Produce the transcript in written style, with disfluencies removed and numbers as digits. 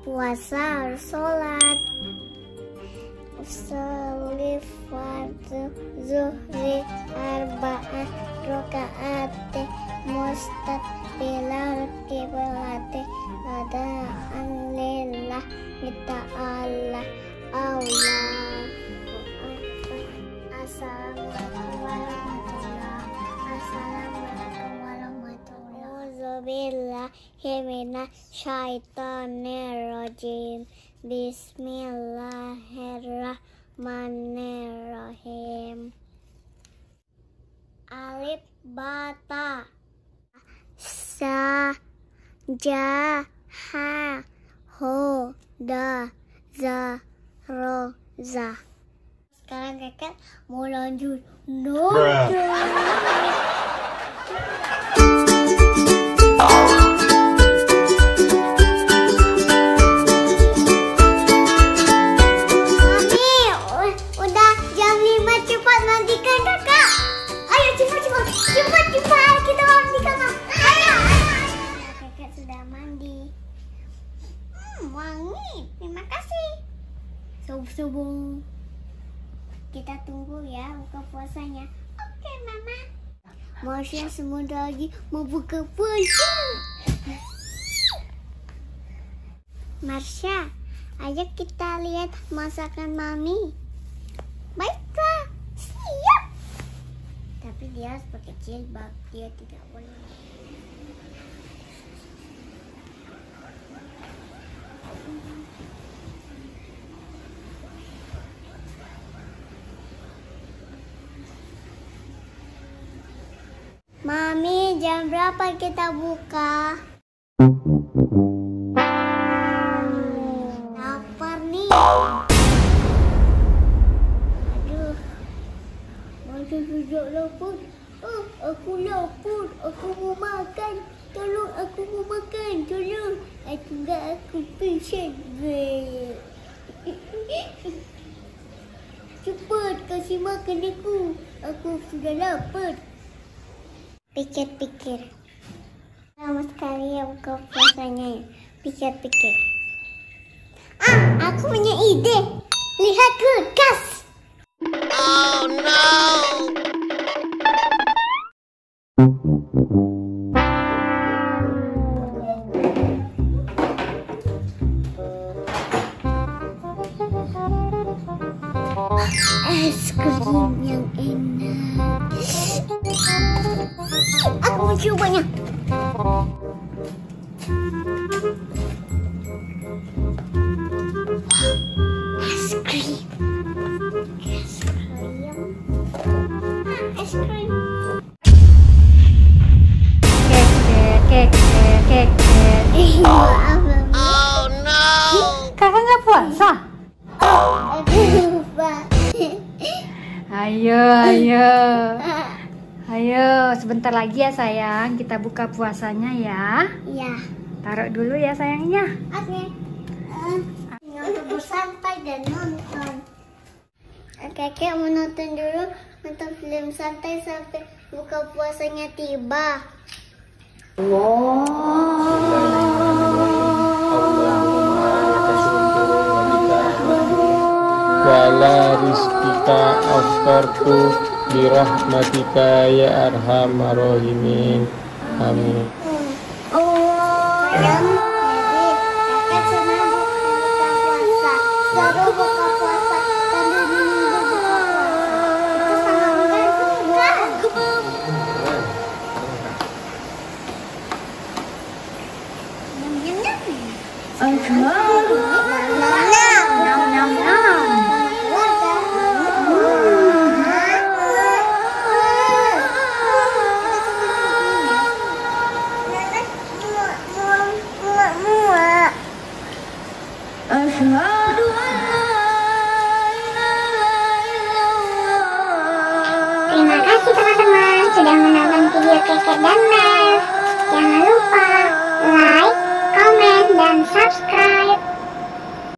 puasa harus sholat. Sholli fardhu zuhri arba'ah rakaat mustaqbilal qiblati adaan lillah ta'ala. Allah. Assalamualaikum warahmatullahi A'udzubillahi minasyaitonirrajim. Bismillahirrahmanirrahim. Alif bata sa ja ha ho da za ro za. Sekarang kakak mau lanjut nonton. Wangi, terima kasih. Subuh-subuh. Kita tunggu ya buka puasanya. Oke, Mama. Marsha sebentar lagi mau buka puasa. Marsha, ayo kita lihat masakan Mami. Baiklah, siap. Tapi dia harus pakai jilbab, dia tidak boleh. Mami, jam berapa kita buka? Lapar nih. Aduh, macam sejak lapar. Aku lapar. Aku mau makan. Tolong, aku mau makan. Tolong. Aku pingsan. Cepat kasih makan aku. Aku sudah lapar. Pikir-pikir. Lama sekali ya buka puasanya. Pikir-pikir. Aku punya ide. Lihat kulkas. Oh no. Es krim yang enak. Aku mau cobanya. Es krim. Es krim. Es krim. Kek. Maaf, Mami. Oh no. Kakak nggak puasa? Aduh, Pak. Ayo, sebentar lagi ya sayang, kita buka puasanya ya. Iya. Taruh dulu ya sayangnya. Oke. Untuk bersantai dan nonton. Kakek mau nonton dulu, nonton film santai sampai buka puasanya tiba. Wala rizqika aftartu birahmatika ya arhamar rahimin. Amin. Jadi kakek senang buka puasa. Baru buka puasa sambil menunggu buka puasa. Itu sangat mengganggu. Terima kasih teman-teman sudah menonton video Kekek dan Mel. Jangan lupa like, comment, dan subscribe.